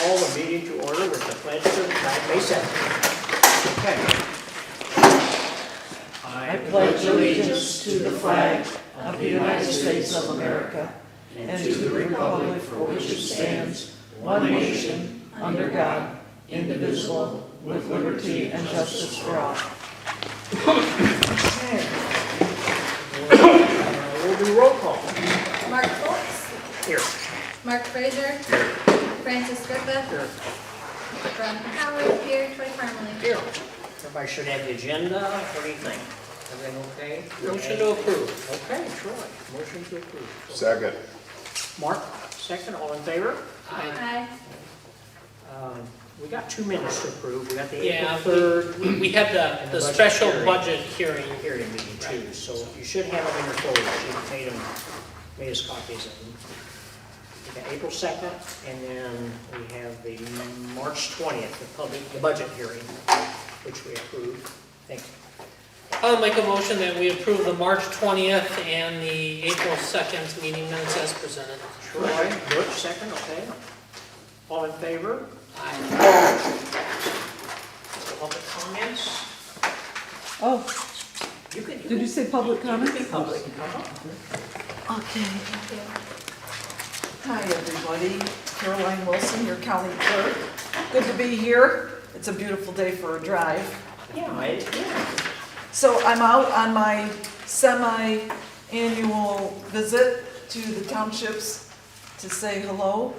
call the meeting to order with the pledge to the flag, May 7th. Okay. I pledge allegiance to the flag of the United States of America and to the republic for which it stands, one nation, under God, indivisible, with liberty and justice for all. Okay. We'll do roll call. Mark Foltz, Here. Mark Fraser, Francis Griffith, Here. Veronica Howard, here, Troy Parmalee. Here. Everybody should have the agenda. What do you think? Everything okay? Motion to approve. Okay, Troy. Motion to approve. Second. Mark, second. All in favor? Aye. We got 2 minutes to approve. We got the Yeah, April 3rd we had And the the budget special hearing. budget hearing. hearing meeting too, so you should have them in your folders. You made us copies of them. We got April 2nd, and then we have the March 20th, the budget hearing, which we approved. Thank you. I'll make a motion that we approve the March 20th and the April 2nd meeting minutes as presented. Troy, Butch, second, okay. All in favor? Aye. Public comments? Oh, You can. did you say public comment? You can public. Okay. Hi, everybody. Caroline Wilson, your county clerk. Good to be here. It's a beautiful day for a drive. Yeah, So I'm out on my semi-annual visit to the townships to say hello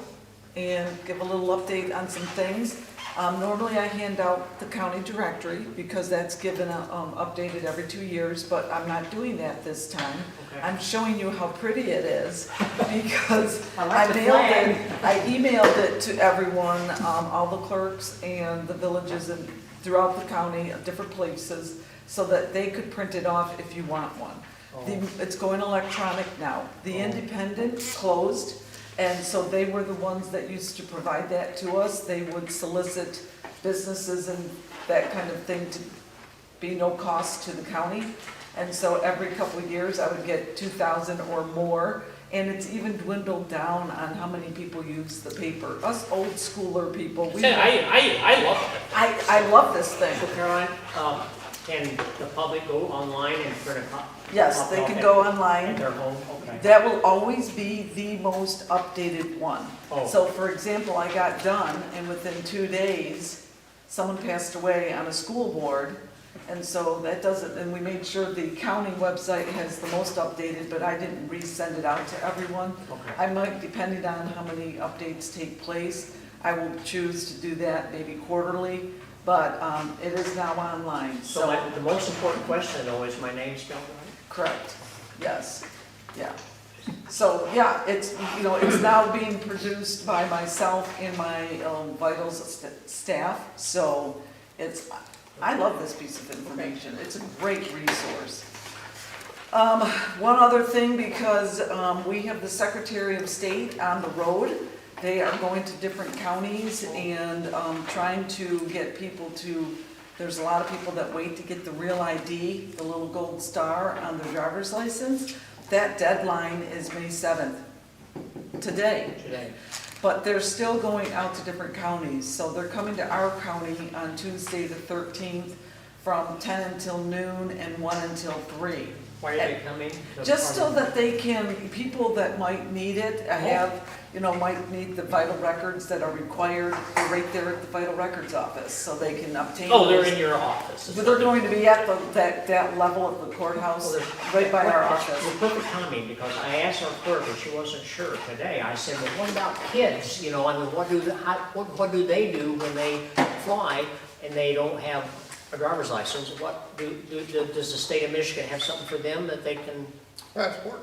and give a little update on some things. Normally I hand out the county directory because that's given, updated every 2 years, but I'm not doing that this time. Okay. I'm showing you how pretty it is because I like the mailed flag. it, I emailed it to everyone, all the clerks and the villages and throughout the county, different places, so that they could print it off if you want one. It's going electronic now. The Independent closed, and so they were the ones that used to provide that to us. They would solicit businesses and that kind of thing to be no cost to the county. And so every couple of years, I would get 2,000 or more, and it's even dwindled down on how many people use the paper. Us old schooler people, we. I love it. I love this thing. So Caroline, can the public go online and print a copy? Yes, they can go At online. their home, okay. That will always be the most updated one. Oh. So for example, I got done and within 2 days, someone passed away on a school board. And so that doesn't, and we made sure the county website has the most updated, but I didn't resend it out to everyone. Okay. I might, depending on how many updates take place, I will choose to do that maybe quarterly, but it is now online, So the most important question though, is my name spelled right? Correct, yes, yeah. So, yeah, it's, it's now being produced by myself and my vitals staff, so I love this piece of information. It's a great resource. One other thing, because we have the Secretary of State on the road. They are going to different counties and trying to get people to, there's a lot of people that wait to get the real ID, the little gold star on their driver's license. That deadline is May 7th, today. But they're still going out to different counties. So they're coming to our county on Tuesday the 13th from 10 until noon and 1 until 3. Why are they coming? Just so that they can, people that might need it, might need the vital records that are required, they're right there at the vital records office, so they can obtain. Oh, they're those. in your office. But they're going to be at that level of the courthouse, right by our office. Well, perfect timing, because I asked our clerk and she wasn't sure today. I said, well, what about kids? What do they do when they fly and they don't have a driver's license? What does the state of Michigan have something for them that they can? Passport.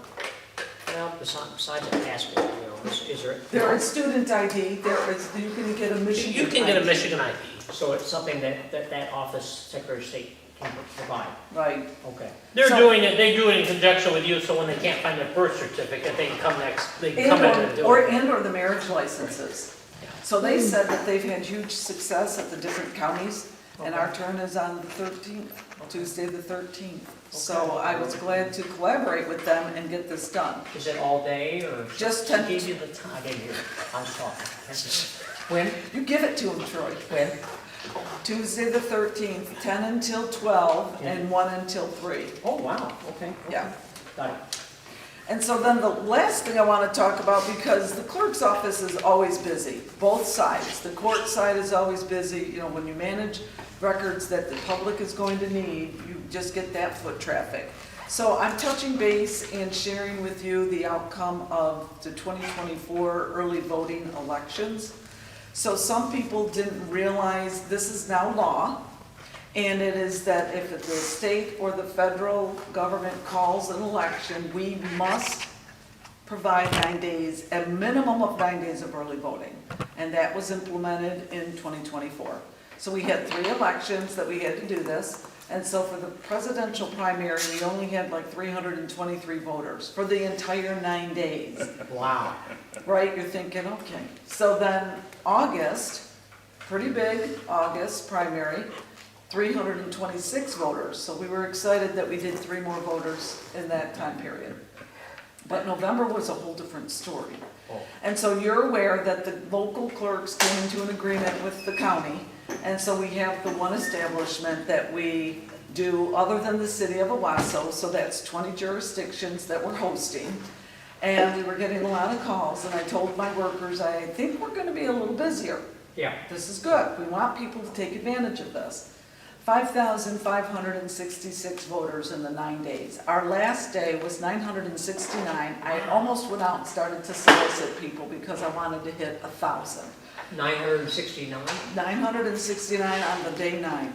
Well, besides a passport, is there? There is student ID, you can get a Michigan. You can get a ID. Michigan ID. So it's something that office, Secretary of State can provide? Right. Okay. They So- do it in conjunction with you, so when they can't find their birth certificate, they can come in and do it. And or the marriage licenses. So they said that they've had huge success at the different counties, And Okay. our turn is on the 13th, Tuesday the 13th. So Okay. I was glad to collaborate with them and get this done. Is it all day or? Just She 10 gave you the time, I didn't hear. I'm sorry. When? You give it to them, Troy. When? Tuesday the 13th, 10 until 12 and 1 until 3. Oh, wow, okay. Yeah. Got it. And so then the last thing I want to talk about, because the clerk's office is always busy, both sides. The court side is always busy, you know, when you manage records that the public is going to need, you just get that foot traffic. So I'm touching base and sharing with you the outcome of the 2024 early voting elections. So some people didn't realize this is now law. And it is that if the state or the federal government calls an election, we must provide 9 days, a minimum of 9 days of early voting. And that was implemented in 2024. So we had 3 elections that we had to do this. And so for the presidential primary, we only had like 323 voters for the entire 9 days. Wow. Right? You're thinking, okay. So then August, pretty big August primary, 326 voters, so we were excited that we did 3 more voters in that time period. But November was a whole different story. Oh. And so you're aware that the local clerks came into an agreement with the county, and so we have the one establishment that we do other than the city of Owasso, so that's 20 jurisdictions that we're hosting. And we were getting a lot of calls, and I told my workers, I think we're gonna be a little busier. Yeah. This is good, we want people to take advantage of this. 5,566 voters in the 9 days. Our last day was 969. I almost went out and started to solicit people because I wanted to hit 1,000. 969? 969 on the day 9.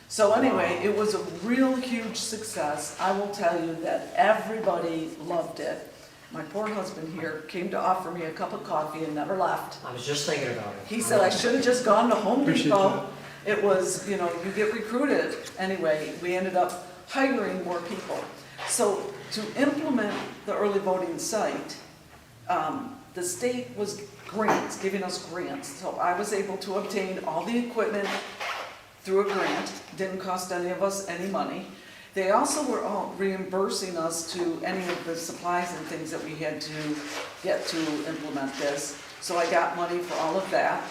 So anyway, it was a real huge success. I will tell you that everybody loved it. My poor husband here came to offer me a cup of coffee and never left. I was just thinking about it. He said I should have just gone to Home Depot. It was, you know, you get recruited. Anyway, we ended up hiring more people. So to implement the early voting site, the state was grants, giving us grants. So I was able to obtain all the equipment through a grant. Didn't cost any of us any money. They also were all reimbursing us to any of the supplies and things that we had to get to implement this. So I got money for all of that.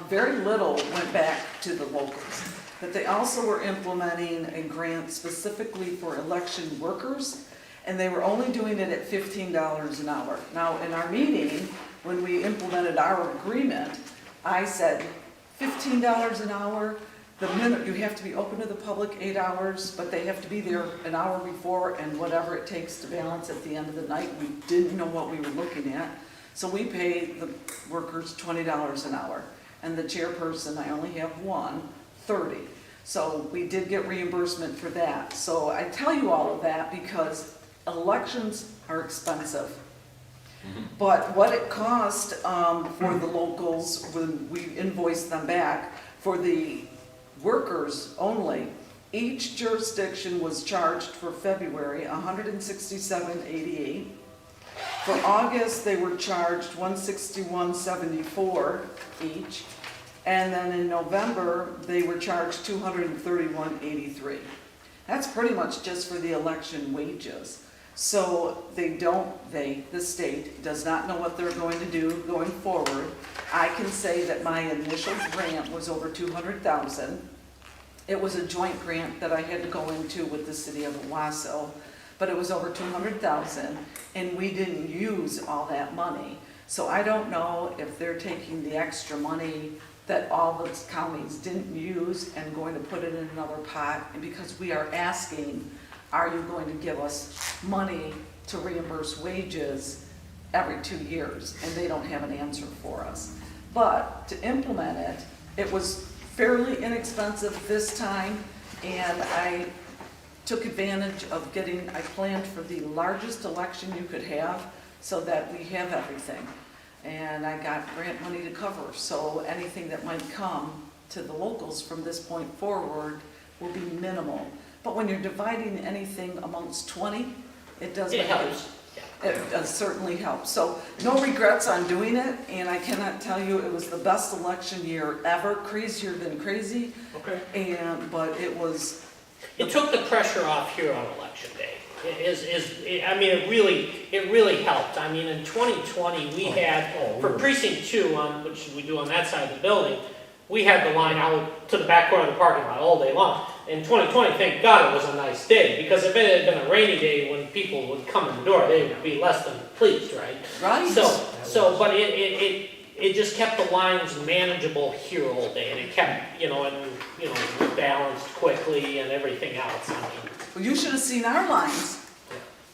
Very little went back to the locals, but they also were implementing a grant specifically for election workers, and they were only doing it at $15 an hour. Now, in our meeting, when we implemented our agreement, I said, $15 an hour, the minute, you have to be open to the public 8 hours, but they have to be there an hour before and whatever it takes to balance at the end of the night. We didn't know what we were looking at, so we pay the workers $20 an hour. And the chairperson, I only have one, 30. So we did get reimbursement for that. So I tell you all of that because elections are expensive. But what it cost for the locals, when we invoiced them back, for the workers only, each jurisdiction was charged for February $167.88. For August, they were charged $161.74 each, and then in November, they were charged $231.83. That's pretty much just for the election wages. So the state does not know what they're going to do going forward. I can say that my initial grant was over $200,000. It was a joint grant that I had to go into with the city of Owasso, but it was over $200,000, and we didn't use all that money. So I don't know if they're taking the extra money that all the counties didn't use and going to put it in another pot, and because we are asking, are you going to give us money to reimburse wages every 2 years? And they don't have an answer for us. But to implement it, it was fairly inexpensive this time, and I took advantage of I planned for the largest election you could have so that we have everything. And I got grant money to cover, so anything that might come to the locals from this point forward will be minimal. But when you're dividing anything amongst 20, it does It make helps. it certainly helps. So no regrets on doing it, and I cannot tell you, it was the best election year ever, crazier than crazy, Okay. but it was, It took the pressure off here on election day. I mean, it really helped. I mean, in 2020, we had, for precinct 2, which we do on that side of the building, we had the line out to the back corner of the parking lot all day long. In 2020, thank God it was a nice day, because if it had been a rainy day when people would come in the door, they would be less than pleased, right? right? But it just kept the lines manageable here all day, and it kept, balanced quickly and everything else. I mean, Well, you should have seen our lines.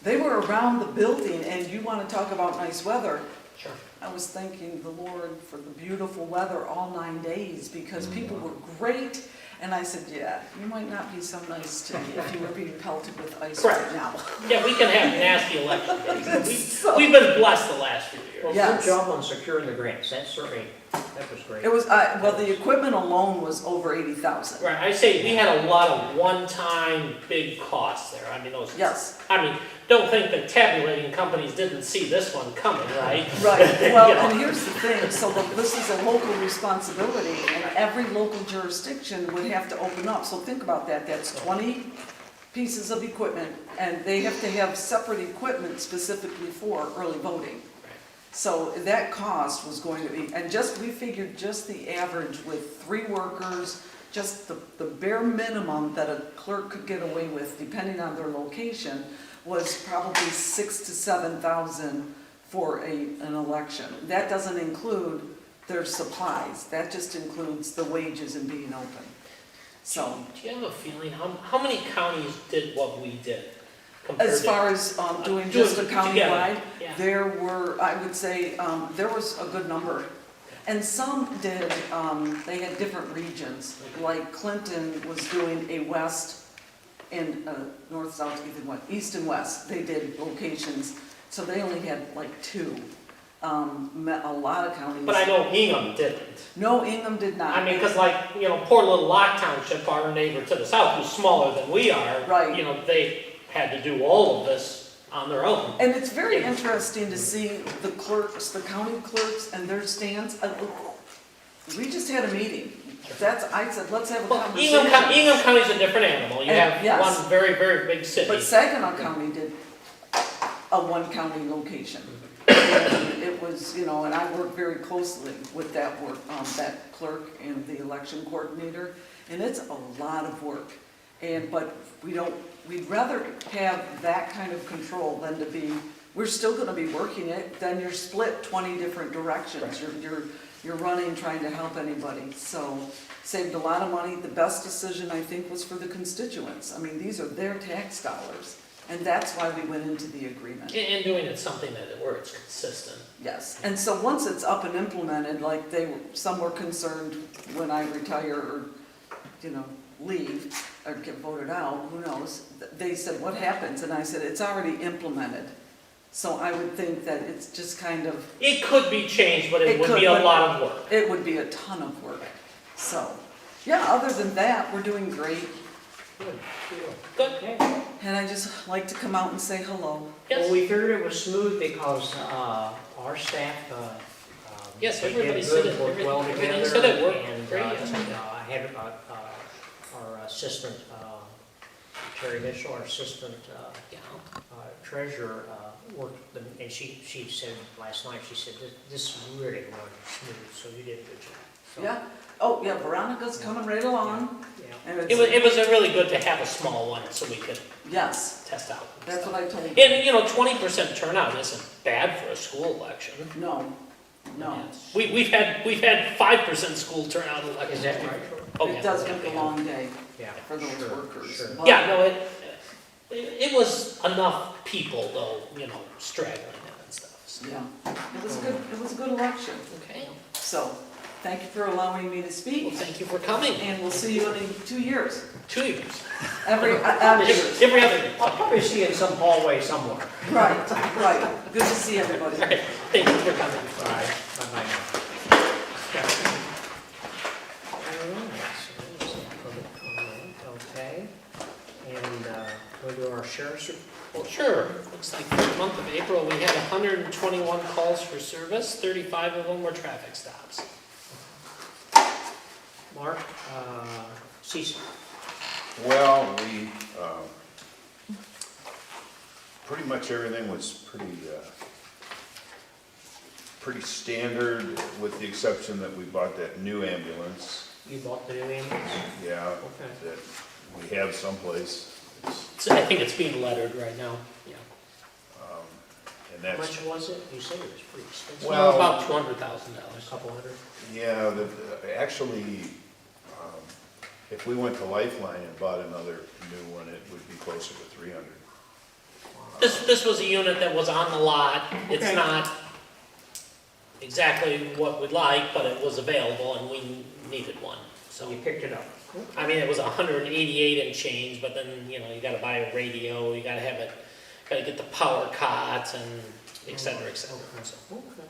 They were around the building, and you want to talk about nice weather. sure. I was thanking the Lord for the beautiful weather all 9 days, because people were great. And I said, yeah, you might not be so nice to me if you were being pelted with ice right Correct. now. Yeah, we can have nasty election days. So- We've been blessed the last few years. Well, Yes. good job on securing the grants, that was great. It was, well, the equipment alone was over 80,000. Right, I say we had a lot of one-time big costs there. I mean, Yes, don't think that tabulating companies didn't see this one coming, right? right. Well, You know. and here's the thing, so this is a local responsibility, and every local jurisdiction would have to open up. So think about that, that's 20 pieces of equipment, and they have to have separate equipment specifically for early voting. So that cost was going to be, and we figured just the average with 3 workers, just the bare minimum that a clerk could get away with, depending on their location, was probably 6,000 to 7,000 for an election. That doesn't include their supplies, that just includes the wages and being open. So, Do you have a feeling, how many counties did what we did? compared as to- far as doing just a together, countywide, yeah. there were, I would say, there was a good number. And some did, they had different regions, like Clinton was doing a west and north, south, east and west, they did locations, so they only had like 2. A lot of counties. But I know Hingham didn't. No, Ingham did not. I mean, because poor little Locke Township, our neighbor to the south, who's smaller than we are. Right. They had to do all of this on their own. And it's very interesting to see the clerks, the county clerks and their stance. We just had a meeting. I said, let's have a Well, conversation. Ingham County's a different animal. You And- have yes. one very, very big city. But Saginaw County did a one-county location. And it was, and I worked very closely with that work, that clerk and the election coordinator, and it's a lot of work. But we'd rather have that kind of control than to be, we're still gonna be working it, then you're split 20 different directions. You're running, trying to help anybody, so saved a lot of money. The best decision, I think, was for the constituents. I mean, these are their tax dollars, and that's why we went into the agreement. And doing it something where it's consistent. Yes, and so once it's up and implemented, like some were concerned when I retire or, leave or get voted out, who knows? They said, what happens? And I said, it's already implemented. So I would think that it's just kind of, It could be changed, but it It would could, be a but- lot of work. it would be a ton of work. So, yeah, other than that, we're doing great. Good. Okay. And I just like to come out and say hello. Yes. Well, we figured it was smooth because our staff, Yes, they everybody did said good, it. worked well Everything together. said it worked And great, yes. I had our assistant, Terry Mitchell, our assistant Yeah. treasurer, worked, and she said last night, she said, this really went smooth, so you did a good job. So, Yeah? Oh, yeah, Veronica's coming right along. Yeah. And It was really good to have a small one so we could Yes, test out. that's what I told you. And 20% turnout isn't bad for a school election. No. We've had 5% school turnout elections. Is that right? Oh, It yeah. does make a long day Yeah. for those Sure, workers. sure. but- Yeah, no, it was enough people though, straggling in and stuff. So. Yeah, it was a good election. Okay. So, thank you for allowing me to Well, speak, thank you for coming. and we'll see you in 2 years. 2 years. Every year. Every other year. I'll probably see you in some hallway somewhere. Right. Good to see everybody. All right. Thank you for coming. All right, bye-bye now. All right, so there's a public comment, okay. And we'll do our sheriff's report. Well, sure. Looks like for the month of April, we had 121 calls for service, 35 of them were traffic stops. Mark, Cecil? Well, pretty much everything was pretty standard, with the exception that we bought that new ambulance. You bought the new ambulance? Yeah, Okay. that we have someplace. So I think it's being lettered right now, yeah. And How that's, much was it? You said it was pretty expensive. Well- About $200,000. A couple hundred? yeah, actually, if we went to Lifeline and bought another new one, it would be closer to 300. This was a unit that was on the lot. It's Okay. not exactly what we'd like, but it was available and we needed one, So so. you picked it up? I mean, it was 188 and change, but then, you gotta buy a radio, you gotta have it, gotta get the power cots and et cetera, et cetera. So, Okay.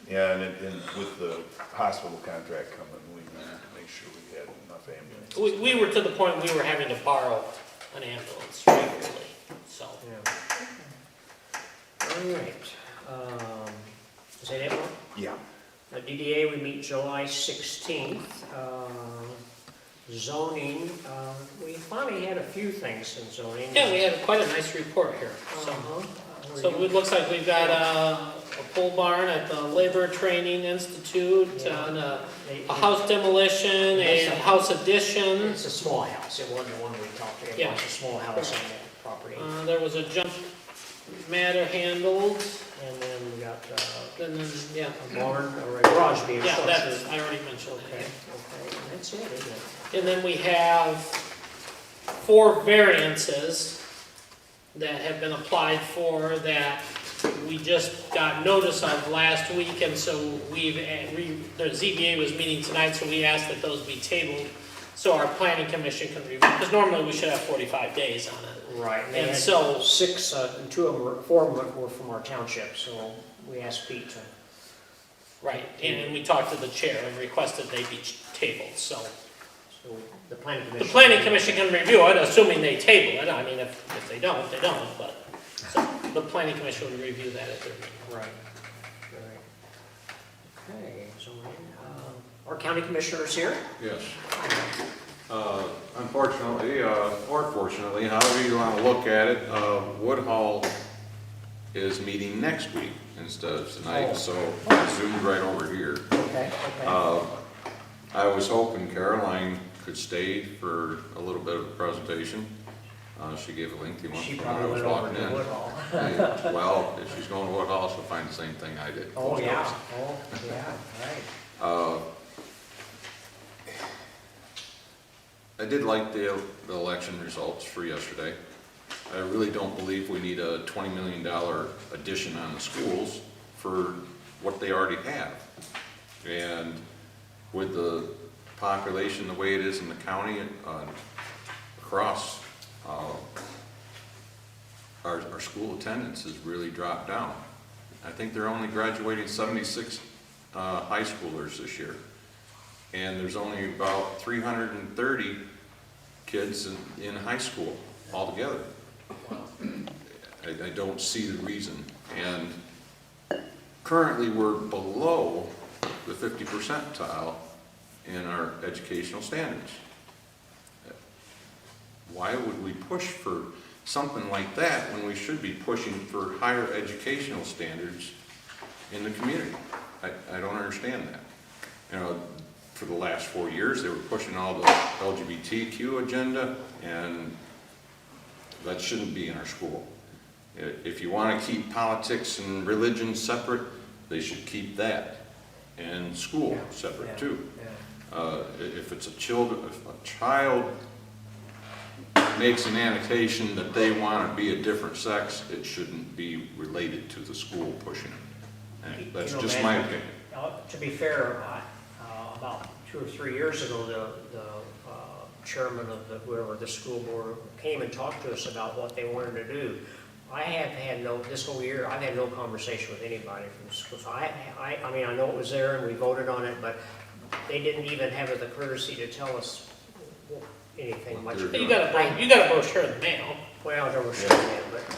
Yeah, and with the hospital contract coming, we wanted to make sure we had enough ambulances. We were to the point we were having to borrow an ambulance regularly, so. Yeah. All right. Is that it, Mark? Yeah. DDA, we meet July 16th. Zoning, we finally had a few things in zoning. Yeah, we had quite a nice report here, so. Uh-huh. So it looks like we've got a pole barn at the Labor Training Institute, Yeah. and a house demolition, a house addition. It's a small house, it wasn't the one we talked about, Yeah. it's a small house on that property. There was a junk matter handled, And then we got and then, yeah. a barn, or a garage being Yeah, structured. that's, I already mentioned Okay, that. okay, and that's it, isn't it? And then we have 4 variances that have been applied for that we just got notice of last week, and so the ZBA was meeting tonight, so we asked that those be tabled, so our planning commission can review, because normally we should have 45 days on it. Right, and they And had so- 6, and 2 of them, 4 of them were from our township, so we asked Pete to. Right, and we talked to the chair and requested they be tabled, so. So the planning The commission. planning commission can review it, assuming they table it, I mean, if they don't, they don't, but, so, the planning commission will review that at their meeting. Right, right. Okay, so, our county commissioner's here. Yes. Unfortunately, or fortunately, however you want to look at it, Woodhull is meeting next week instead of tonight, so it's zoomed right over here. Okay, okay. I was hoping Caroline could stay for a little bit of a presentation. She gave a lengthy one She when I probably was went over walking to in. Woodhall. Well, if she's going to Woodhull, she'll find the same thing I did. Oh, closed yeah, doors. oh, yeah, right. I did like the election results for yesterday. I really don't believe we need a $20 million addition on the schools for what they already have. And with the population the way it is in the county, across, our school attendance has really dropped down. I think they're only graduating 76 high schoolers this year. And there's only about 330 kids in high school altogether. I don't see the reason. And currently, we're below the 50 percentile in our educational standards. Why would we push for something like that when we should be pushing for higher educational standards in the community? I don't understand that. You know, for the last 4 years, they were pushing all the LGBTQ agenda, and that shouldn't be in our school. If you want to keep politics and religion separate, they should keep that, and school Yeah, separate yeah, too. yeah. If a child makes an annotation that they want to be a different sex, it shouldn't be related to the school pushing it. And that's You know, just man, my opinion. To be fair, about 2 or 3 years ago, the chairman of whoever the school board came and talked to us about what they wanted to do. I have had this whole year, I've had no conversation with anybody from the school. So I mean, I know it was there and we voted on it, but they didn't even have the courtesy to tell us, anything much. Well, You got a brochure in the mail. Well, there was some,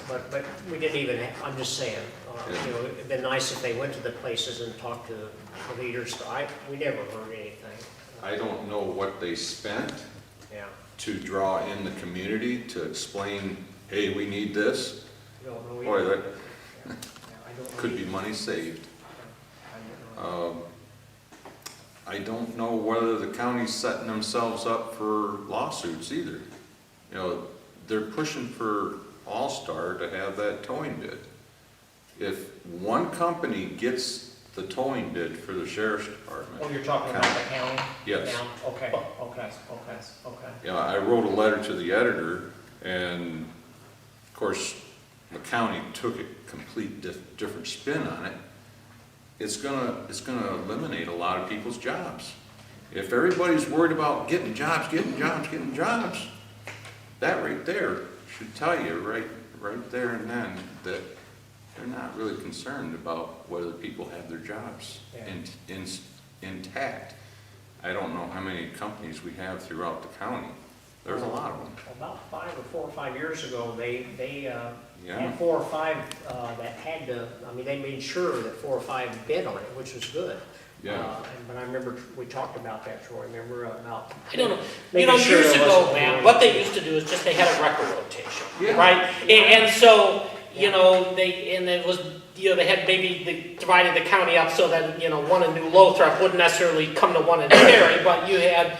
but we didn't even, I'm just saying, you know, it'd been nice if they went to the places and talked to the leaders. We never heard anything. I don't know what they spent Yeah, to draw in the community to explain, hey, we need this. don't know. Boy, either. that Yeah, I don't know could be either. money saved. I don't know. I don't know whether the county's setting themselves up for lawsuits either. You know, they're pushing for All-Star to have that towing bid. If one company gets the towing bid for the sheriff's department. Oh, you're talking about the county? Yes. Now, okay, okay. Yeah, I wrote a letter to the editor, and of course, the county took a complete different spin on it. It's gonna eliminate a lot of people's jobs. If everybody's worried about getting jobs, that right there should tell you right there and then that they're not really concerned about whether people have their jobs intact. I don't know how many companies we have throughout the county. There's a lot of them. About 4 or 5 years ago, they Yeah. had 4 or 5 that had to, I mean, they made sure that 4 or 5 bid on it, which was good. Yeah. But I remember, we talked about that, Troy, remember about. I don't know. You making know, sure years there ago, wasn't man, any- what they used to do is just they had a record rotation, Yeah. right? And so, you know, and it was, you know, they had maybe divided the county up so that, you know, one in New Lothrop wouldn't necessarily come to one in Terry, but you had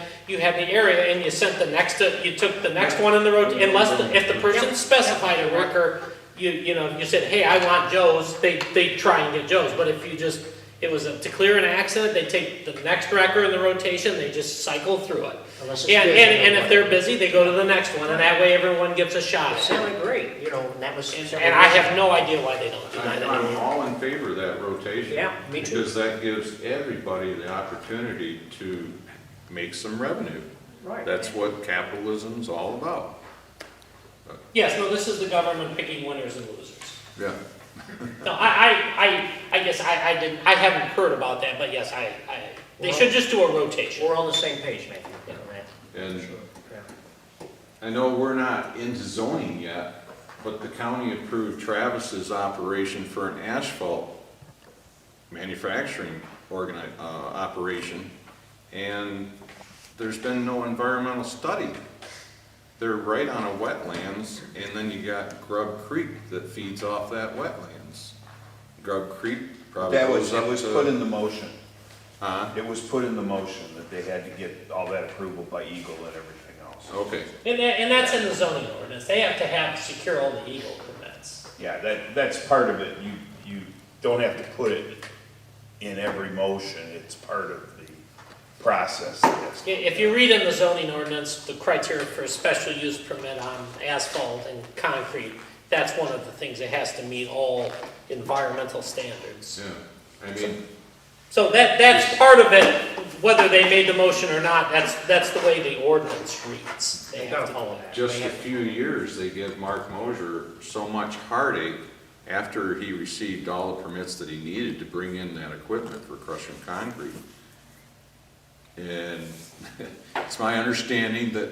the area and you sent you took the next one in the road, if the person specified a wrecker, you know, you said, hey, I want Joe's, they try and get Joe's, but if you just, it was to clear an accident, they take the next wrecker in the rotation, they just cycle through it. Unless it's And good. if they're busy, they go to the next one, and that way everyone gets a shot It at it. sounded great, you know, and that was. And I have no idea why they don't do that I'm anymore. all in favor of that rotation. Yeah, me too. Because that gives everybody the opportunity to make some revenue. Right. That's what capitalism's all about. Yes, no, this is the government picking winners and losers. Yeah. No, I guess I haven't heard about that, but yes, they should just do a rotation. We're on the same page, Matthew, on that. And Yeah. I know we're not into zoning yet, but the county approved Travis's operation for an asphalt manufacturing operation, and there's been no environmental study. They're right on a wetlands, and then you got Grub Creek that feeds off that wetlands. Grub Creek probably That goes was, up it was put to. in the motion. Huh? It was put in the motion that they had to get all that approval by Eagle and everything else. Okay, And that's in the zoning ordinance. They have to secure all the Eagle permits. Yeah, that's part of it. You don't have to put it in every motion. It's part of the process. If you read in the zoning ordinance, the criteria for a special use permit on asphalt and concrete, that's one of the things. It has to meet all environmental standards. yeah, I mean, So that's part of it, whether they made the motion or not, that's the way the ordinance reads. They gotta follow that. just They a have- few years, they give Mark Mosier so much heartache after he received all the permits that he needed to bring in that equipment for crushing concrete. And it's my understanding that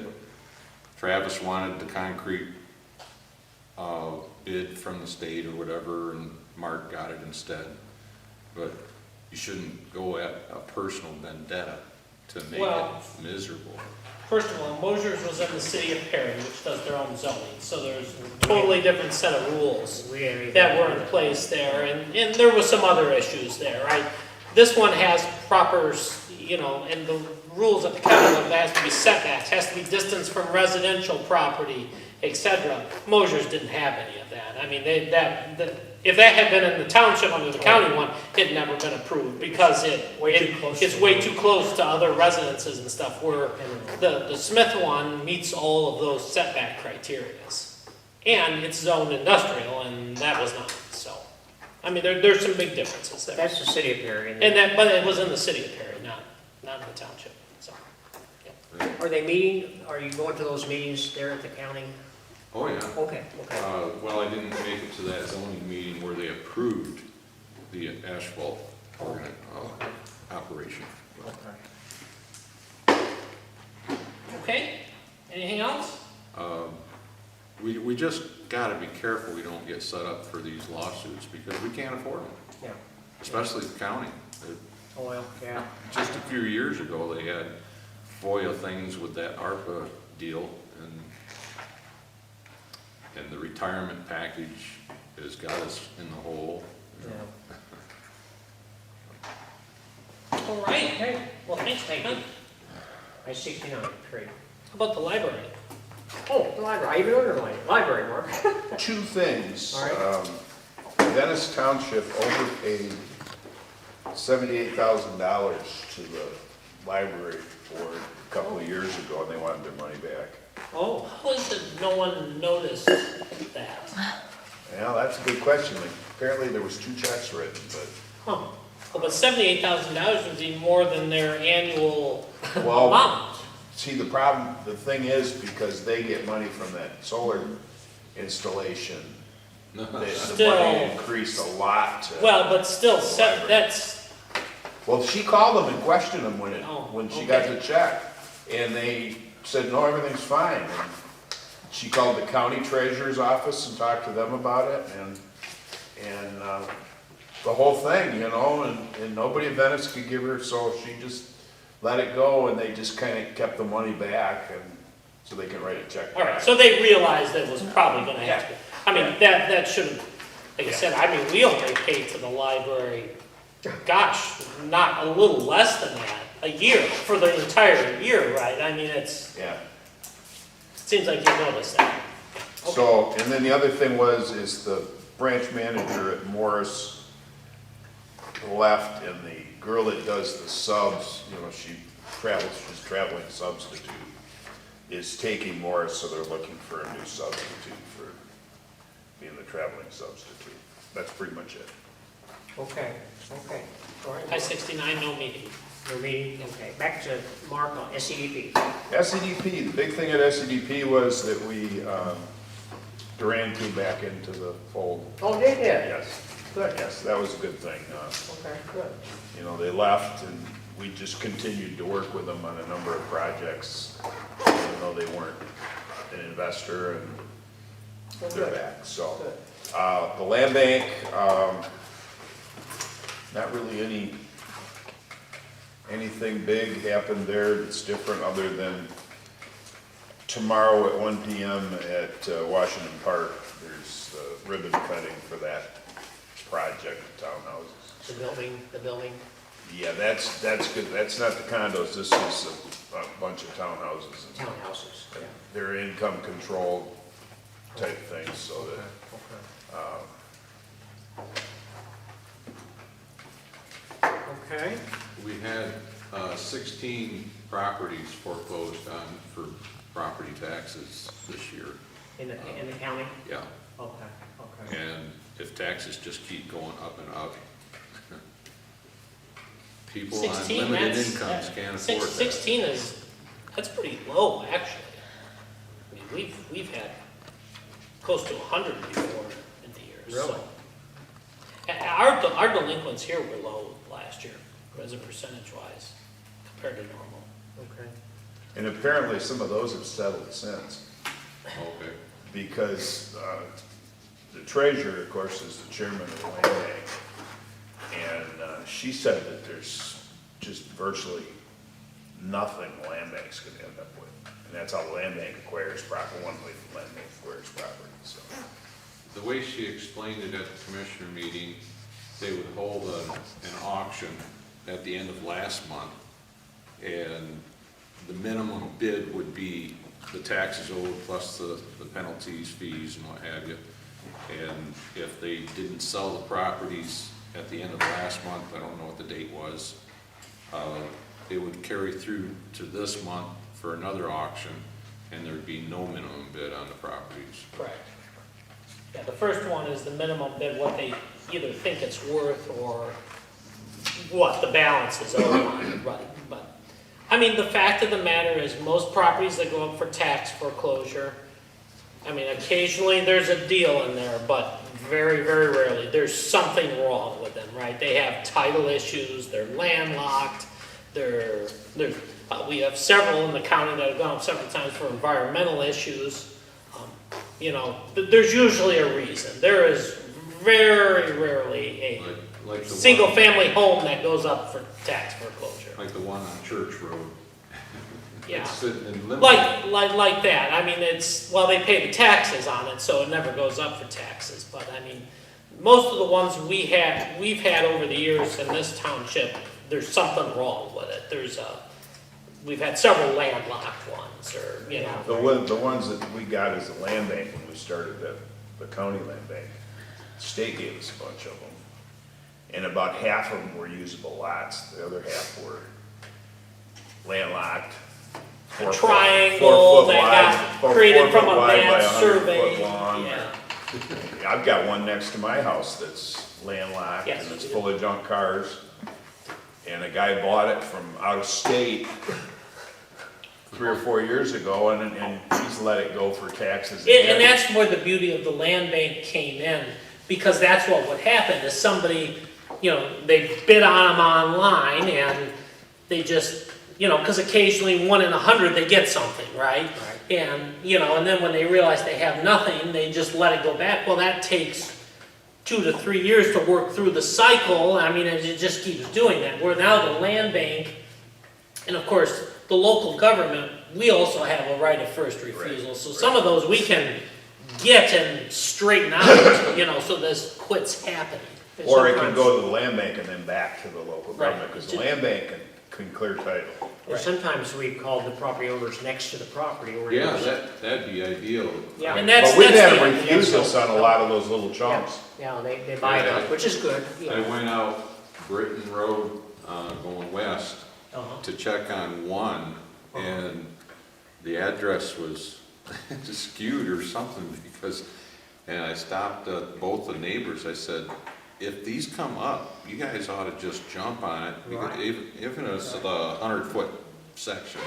Travis wanted the concrete bid from the state or whatever, and Mark got it instead. But you shouldn't go at a personal vendetta to make Well- it miserable. First of all, Mosier's was in the city of Perry, which does their own zoning, so there's a totally different set of rules We had anything that to were do in with it. place there, and there was some other issues there, right? This one has proper, you know, and the rules at the county level, there has to be setbacks, has to be distance from residential property, etc. Mosier's didn't have any of that. I mean, if that had been in the township under the county one, it'd never been approved, because Way too close it's to way the- too close to other residences and stuff, where the Smith one meets all of those setback criterias. And it's zoned industrial, and that was not, so. I mean, there's some big differences there. That's the city of Perry. But it was in the city of Perry, not in the township, so. Are they meeting, are you going to those meetings there at the county? Oh, yeah. Okay. Well, I didn't make it to that zoning meeting where they approved the asphalt operation. Okay. Okay, Anything else? We just gotta be careful we don't get set up for these lawsuits, because we can't afford them, Yeah. especially the county. Oh, well, yeah. Just a few years ago, they had FOIA things with that ARPA deal, and the retirement package has got us in the hole. Yeah. All right, Okay. well, thanks, Thank Nathan. you. I 69, great. How about the library? Oh, the library, I even underlined it, library, Mark. Two things. All right. Dennis Township overpaid $78,000 to the library board a couple of years ago, and they wanted their money back. Oh, how is it no one noticed that? Yeah, that's a good question. Like, apparently there was 2 checks written, but, Huh. Oh, but $78,000 was even more than their annual well, amount. see, the problem, the thing is, because they get money from that solar installation, the Still- money increased a lot to. Well, but still, library. that's, Well, she called them and questioned them Oh, when she got okay. the check, and they said, no, everything's fine. And she called the county treasurer's office and talked to them about it, and the whole thing, you know, and nobody in Venice could give her, so she just let it go, and they just kinda kept the money back, and so they can write a check all right, back. so they realized that it was probably gonna happen. I mean, that shouldn't, like I said, I mean, we only paid to the library, gosh, not a little less than that, a year, for the entire year, right? I mean, it Yeah. seems like you noticed that. So, and then the other thing is the branch manager at Morris left, and the girl that does the subs, you know, she's traveling substitute, is taking Morris, so they're looking for a new substitute for being the traveling substitute. That's pretty much it. Okay, okay, all right. I-69, no meeting. No meeting, okay, back to Mark on SEDP. SEDP, the big thing at SEDP was that Duran came back into the fold. Oh, they did? Yes, Good, yes, that was a good thing. okay, good. You know, they left, and we just continued to work with them on a number of projects, even though they weren't an investor, and Well, they're good, back, so. good. The land bank, not really anything big happened there that's different, other than tomorrow at 1 PM at Washington Park, there's ribbon cutting for that project, townhouses. The building, Yeah, that's good, that's not the condos, this is a bunch of townhouses. townhouses, yeah. They're income controlled type things, so that, Okay, We had 16 properties foreclosed on for property taxes this year. in the county? Yeah, Okay, okay. and if taxes just keep going up and up, people on 16, limited that's- incomes can't afford that. 16 that's pretty low, actually. I mean, we've had close to 100 before in the years, so. Really? Our delinquents here were low last year, as a percentage wise, compared to normal. Okay. and apparently some of those have settled since. Okay, Because the treasurer, of course, is the chairman of the land bank, and she said that there's just virtually nothing the land bank's gonna end up with. And that's how the land bank acquires property, one way the land bank acquires property, so. the way she explained it at the commissioner meeting, they would hold an auction at the end of last month, and the minimum bid would be the taxes owed plus the penalties, fees, and what have you. And if they didn't sell the properties at the end of last month, I don't know what the date was, it would carry through to this month for another auction, and there'd be no minimum bid on the properties. Correct. Yeah, the first one is the minimum bid, what they either think it's worth or what the balance is owed on it, right? But, I mean, the fact of the matter is, most properties that go up for tax foreclosure, I mean, occasionally there's a deal in there, but very, very rarely, there's something wrong with them, right? They have title issues, they're landlocked, We have several in the county that have gone up several times for environmental issues. You know, there's usually a reason. There is very rarely a Like the one- single-family home that goes up for tax foreclosure. Like the one on Church Road. Yeah. It's sitting in limbo. Like that. I mean, well, they pay the taxes on it, so it never goes up for taxes. But I mean, most of the ones we've had over the years in this township, there's something wrong with it. We've had several landlocked ones, or, you know. The ones that we got as a land bank when we started the county land bank, the state gave us a bunch of them. And about half of them were usable lots, the other half were landlocked. A triangle that got created from a bad survey. Yeah. I've got one next to my house that's landlocked, Yes, and it's you do. full of junk cars. And a guy bought it from out of state 3 or 4 years ago, and he's let it go for taxes again. And that's where the beauty of the land bank came in, because that's what would happen, is somebody, you know, they bid on them online, and they just, you know, because occasionally 1 in 100, they get something, right? And, you know, and then when they realize they have nothing, they just let it go back. Well, that takes 2 to 3 years to work through the cycle. I mean, it just keeps doing that. Where now the land bank, and of course, the local government, we also have a right of first refusal. So some of those we can get and straighten out, you know, so this quits happening. Or it can go to the land bank and then back to the local Right. government, because the land bank can clear title. Or sometimes we call the property owners next to the property owners. Yeah, that'd be ideal. Yeah. And that's, But we've that's had the them idea. refuse us on a lot of those little chunks. Yeah, they buy it up, which is good, you I know. went out Britain Road, going west, Uh-huh. to check on one, and the address was skewed or something, and I stopped both the neighbors, I said, if these come up, you guys ought to just jump on it, because Right. even if it's a 100-foot section,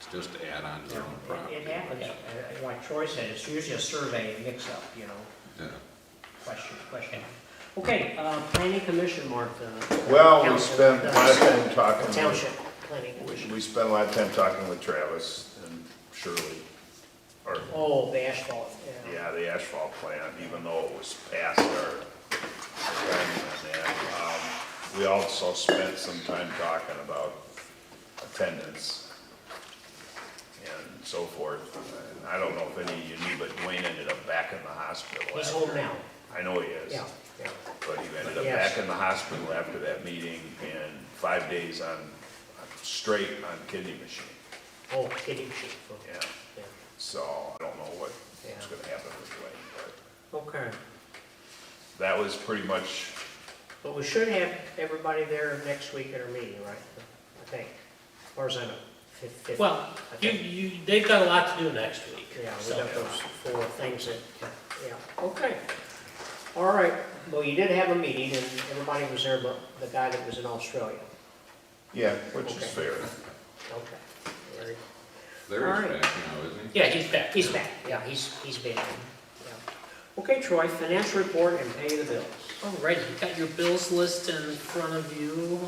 it's just to add on to their own property. It happens, like Troy said, it's usually a survey mix-up, you know, Yeah. question. Okay, planning commission, Martha. Well, we Council, spent a lot of time talking with, Township planning commission. we spent a lot of time talking with Travis and Shirley, or, Oh, the asphalt, yeah. yeah, the asphalt plant, even though it was past our timing on that. We also spent some time talking about attendance and so forth. And I don't know if any of you knew, but Dwayne ended up back in the hospital. He's after- home now, I know he is. yeah. But he ended up Yes. back in the hospital after that meeting and 5 days straight on kidney machine. Oh, kidding, sheep. Yeah. Yeah. So I don't know what's Yeah. gonna happen with Dwayne, but Okay, that was pretty much, but we should have everybody there next week at our meeting, right? I think, as far as I know. Well, I think. they've got a lot to do next week. Yeah, we so. got those 4 things that, yeah, okay. All right, well, you did have a meeting and everybody was there but the guy that was in Australia. yeah, which Okay. is fair. Okay. Very- Larry's All right. back now, isn't he? Yeah, he's back. He's back, yeah, he's been, yeah. Okay, Troy, financial report and pay the bills. All right, you've got your bills list in front of you.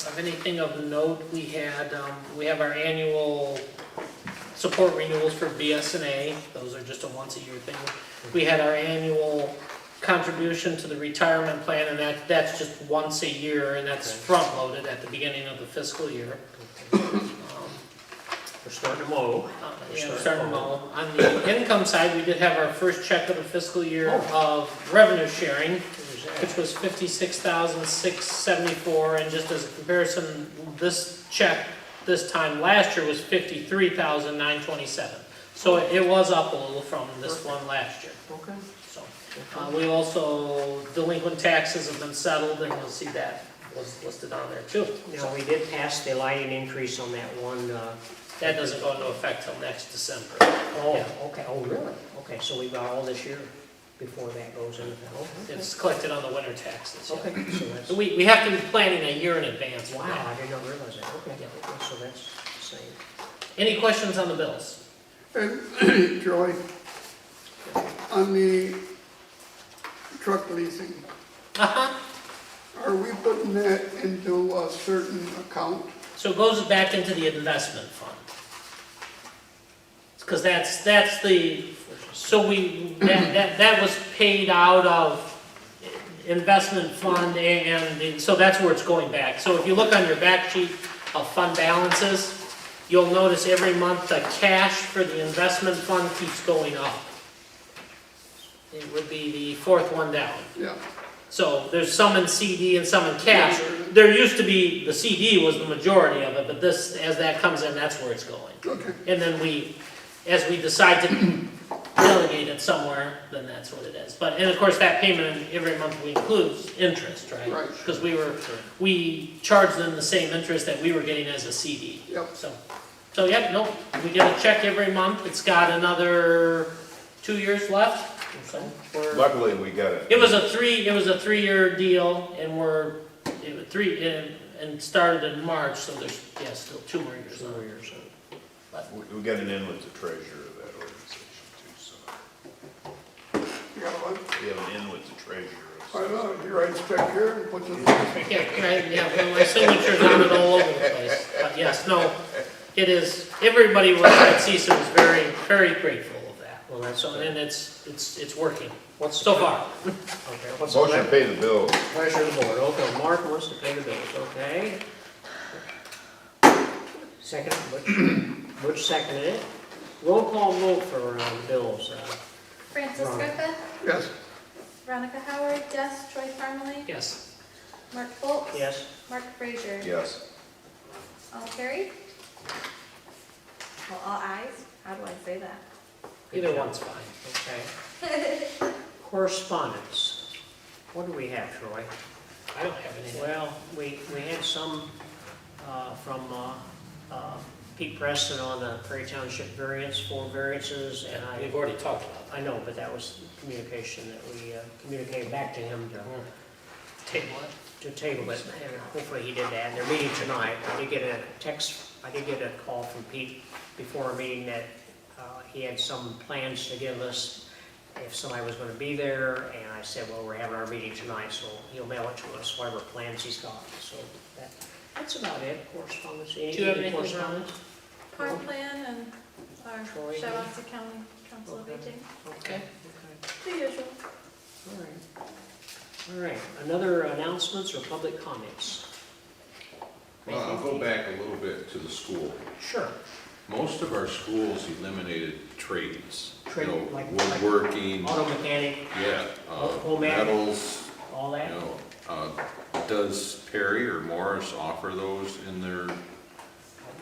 Of anything of note, we have our annual support renewals for BSNA. Those are just a once-a-year thing. We had our annual contribution to the retirement plan, and that's just once a year, and that's Okay. front-loaded at the beginning of the fiscal year. We're starting to mow. Yeah, we're starting to mow. On the income side, we did have our first check of the fiscal year of revenue sharing, which was $56,674, and just as a comparison, this check this time last year was $53,927. So it was up a little from this one last year. Okay. So, we also, delinquent taxes have been settled, and you'll see that was listed on there too. Now, we did pass the lighting increase on that one, That doesn't go into effect till next December. oh, Yeah. okay, oh, really? Okay, so we got all this year before that goes into effect. Okay. It's collected on the winter taxes. Yeah. Okay, so that's, So we have to be planning a year in advance for wow, that. I did not realize that. Okay, okay, so that's the same. Any questions on the bills? And Joy, on the truck leasing, Uh-huh. Are we putting that into a certain account? So it goes back into the investment fund. Because that's the, so that was paid out of investment fund, and so that's where it's going back. So if you look on your back sheet of fund balances, you'll notice every month the cash for the investment fund keeps going up. It would be the fourth one down. Yeah. So there's some in CD and some in cash. There used to be, the CD was the majority of it, but this, as that comes in, that's where it's going. Okay. And then as we decide to delegate it somewhere, then that's what it is. But, and of course, that payment every month we includes interest, right? Right. Because we charged them the same interest that we were getting as a CD. Yep. So yeah, no, we get a check every month. It's got another 2 years left. So Luckily, we got it. it was a 3-year deal, and and started in March, so there's, still 2 more years. 2 more years. We got an in with the treasurer of that organization too, so. You got one? We have an in with the treasurer. I know, he writes check here and puts it. Yeah, well, my signature's on it all over the place, but yes, no, it is, everybody was at CISA was very, very grateful of that. Well, that's, So, and it's working, what's so far. Okay, what's the Motion to pay the bills. pleasure of the board? Okay, Mark wants to pay the bills, okay? Second, Butch seconded it. Roll call vote for bills. Francis Wrong. Griffith, Yes. Veronica Howard, yes. Troy Parmalee, Yes. Mark Foltz, Yes. Mark Frazier. Yes. All carried? Well, all ayes? How do I say that? Either one's fine. Okay. Correspondence. What do we have, Troy? I don't have anything. Well, we had some from Pete Preston on the Prairie Township variance, 4 variances, and We've already talked about I know, but that was communication that we communicated back to him that. Table it. to table it, and hopefully he did that. And they're meeting tonight. I did get a call from Pete before our meeting that he had some plans to give us if somebody was gonna be there, and I said, well, we're having our meeting tonight, so he'll mail it to us, whatever plans he's got. So that's about it, correspondence. Do you have anything, correspondence? Park plan and our Troy. Shiawassee County Council of Aging, Okay. the usual. All right. All right, another announcements or public comments? Well, I'll go back a little bit to the school. Sure. Most of our schools eliminated trades. Trade, You know, like woodworking, Auto mechanic, yeah, home ec. metals, all you that? know. Does Perry or Morris offer those in their,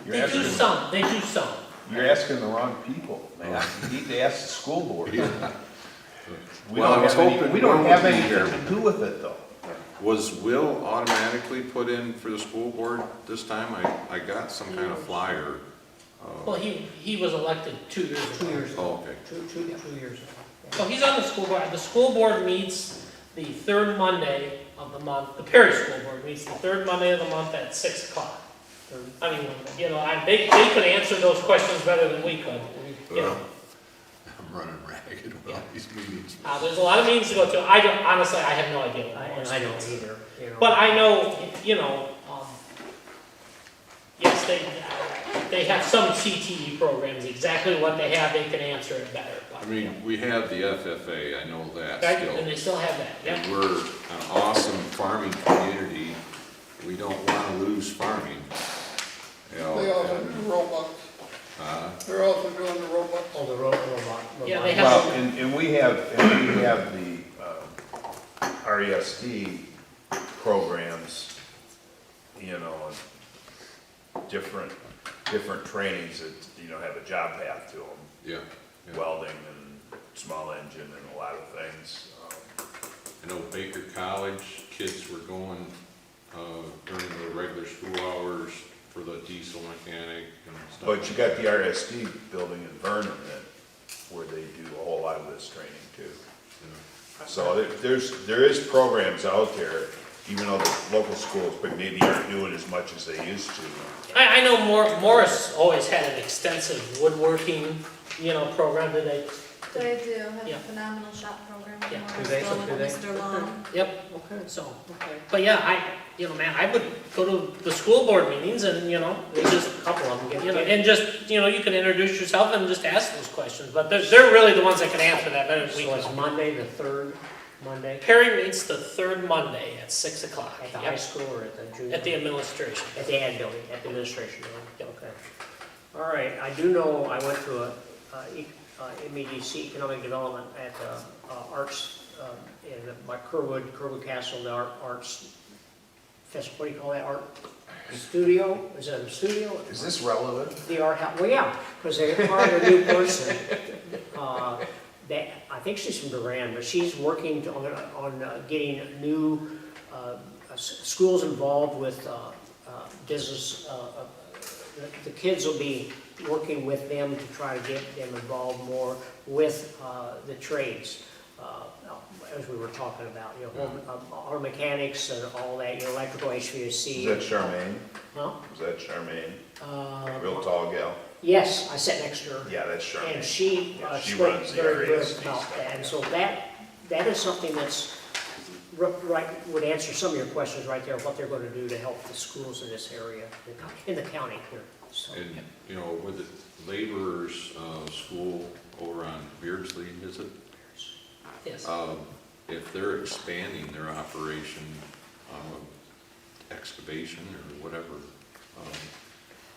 You're They do asking, some, they do some. you're asking the wrong people, man. You need to ask the school board. Yeah. We Well, I don't was have any, hoping we don't Will have would be anything here. to do with it, though. was Will automatically put in for the school board this time? I got some kind of flyer. Well, he was elected 2 years ago. 2 years ago. Oh, okay. Two years ago. So he's on the school board. The school board meets the 3rd Monday of the month. The Perry School Board meets the 3rd Monday of the month at 6 o'clock. I mean, you know, they could answer those questions better than we could. You know, I'm running ragged with all these meetings. there's a lot of meetings to go to. Honestly, I have no idea. And I don't either, you know. But I know, you know, yes, they have some CTE programs. Exactly what they have, they can answer it better. I mean, we have the FFA, I know that Right, still. and they still have that, yeah. And we're an awesome farming community. We don't want to lose farming. You know, They also and, do robots. They're also doing the robots. Oh, the robot. Yeah, they have- Well, and we have the RESD programs, you know, and different trainings that, you know, have a job path to them. yeah, yeah. Welding and small engine and a lot of things. I know Baker College, kids were going, during the regular school hours for the diesel mechanic and stuff. But you got the RSD building in Vernon where they do a whole lot of this training too. So there is programs out there, even though the local schools, but maybe aren't doing as much as they used to. I know Morris always had an extensive woodworking, you know, program. Did they They do have Yeah. a phenomenal shop program. Yeah. We're Do they? still Do with they? Mr. Long. Yep, Okay, so, okay. but yeah, man, I would go to the school board meetings and, There's just a couple of them get, and just, you can introduce yourself and just ask those questions, but they're really the ones that can answer that better than we so it's can. Monday, the third Monday, Perry meets the third Monday at 6 o'clock. at the Yep. high school or at the junior? At the administration. At the ad building, at the administration building, okay. All right, I do know I went to a MEDC, Economic Development, at Arts, in by Kerwood Castle, the Arts Festival, what do you call that, art studio? Is it a studio? Is this relevant? The art house, well, yeah, because they hired a new person. I think she's from Duran, but she's working on getting new schools involved with business. The kids will be working with them to try to get them involved more with the trades. As we were talking about, auto mechanics and all that, electrical HVAC. Is that Charmaine? Huh? Is that Charmaine? Real tall gal? Yes, I sat next to her. Yeah, that's Charmaine. And she Yeah, she spoke runs the very good RASB about stuff, that. And yeah. so that is something that's, right, would answer some of your questions right there, what they're going to do to help the schools in this area, in the county here. So, And, with the laborers, school over on Beardsley, is it? Yes. If they're expanding their operation, excavation or whatever,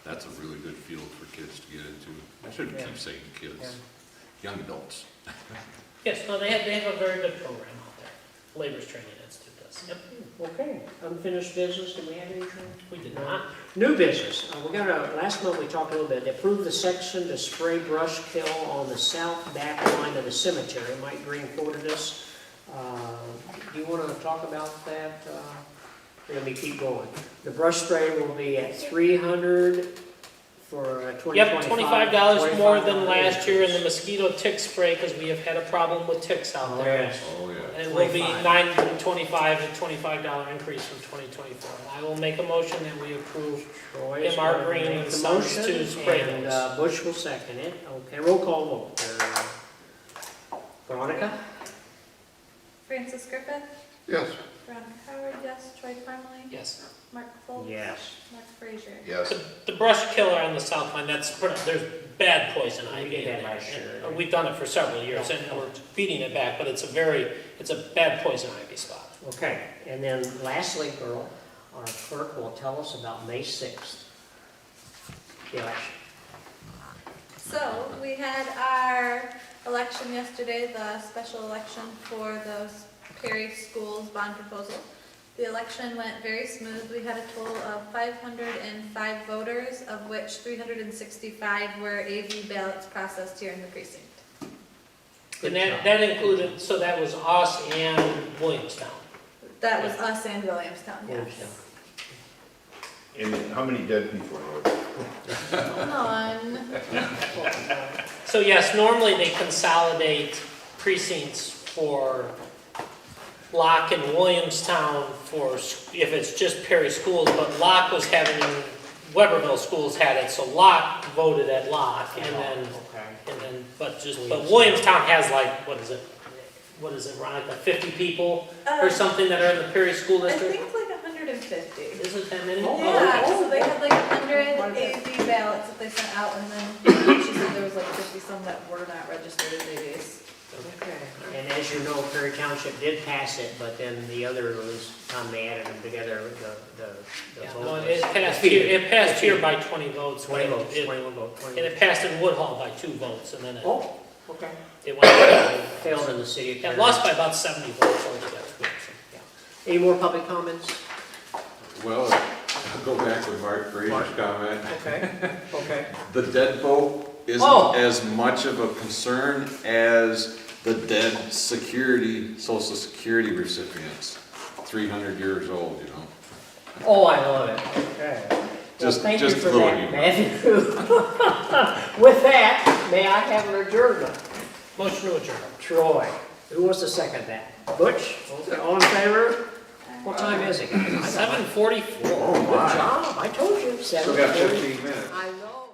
that's a really good field for kids to get into. I shouldn't Yeah. keep saying kids, Yeah. young adults. Yes, no, they have a very good program out there. Labor's Training Institute does. Yep, Okay, unfinished business, do we have anything? we did not. New business, last month we talked a little bit, they approved the section to spray brush kill on the south back line of the cemetery. Mike Green quoted us. Do you want to talk about that? Let me keep going. The brush spray will be at $300 for 2025. Yep, $25 more than last year in the mosquito tick spray, because we have had a problem with ticks out Oh, there. yes. Oh, yeah. And it will be 25. $925 and $25 increase from 2024. I will make a motion that we approve Troy is M.R. going to Green make and the Sons motion, to spray and those. Bush will second it. Okay, roll call vote. Veronica? Francis Griffith, Yes, Veronica Howard, yes. Troy Parmalee, Yes. Mark Foltz. Yes. Mark Frazier. Yes. The brush killer on the south line, there's bad poison We ivy did in that there. last year. And we've done it for several years, and we're beating it back, but it's a bad poison ivy spot. Okay, and then lastly, Earl, our clerk will tell us about May 6th. The election. So, we had our election yesterday, the special election for the Perry Schools bond proposal. The election went very smooth. We had a total of 505 voters, of which 365 were AV ballots processed here in the precinct. And that included, so that was us and Williamstown. That was us and Williamstown, yes. Williamstown. And how many dead people are there? None. So yes, normally they consolidate precincts for Locke and Williamstown for, if it's just Perry Schools, but Locke was having, Weberville Schools had it, so Locke voted at Locke, Okay. but Williamstown has like, what is it, Veronica, 50 people or something that are in the Perry School I District? think like 150. Is it that many? Yeah, so they had like 100 AV ballots that they sent out, and then she said there was like 50 some that were not registered as AVs. Okay. And as you know, Perry Township did pass it, but then the other was, time they added them together, the Yeah, vote no, was it passed defeated. here, by 20 votes. 20 votes, It- 21 votes. And it passed in Woodhull by 2 votes, and then Oh, okay. it went. Failed in the city of Yeah, Perry. lost by about 70 votes altogether. Yeah. Any more public comments? Well, I'll go back with Mark Frazier's comment. Okay, okay. The dead vote Oh. isn't as much of a concern as the dead Social Security recipients, 300 years old, Oh, I love it, okay. Well, Just- thank you just for little that, humor. Matthew. With that, may I have an adjournment? Motion to adjourn. Troy, who wants to second that? Butch, okay, all in favor? What time is it? 7:44. Oh, Good job, I told you, 7:40. minutes. I know.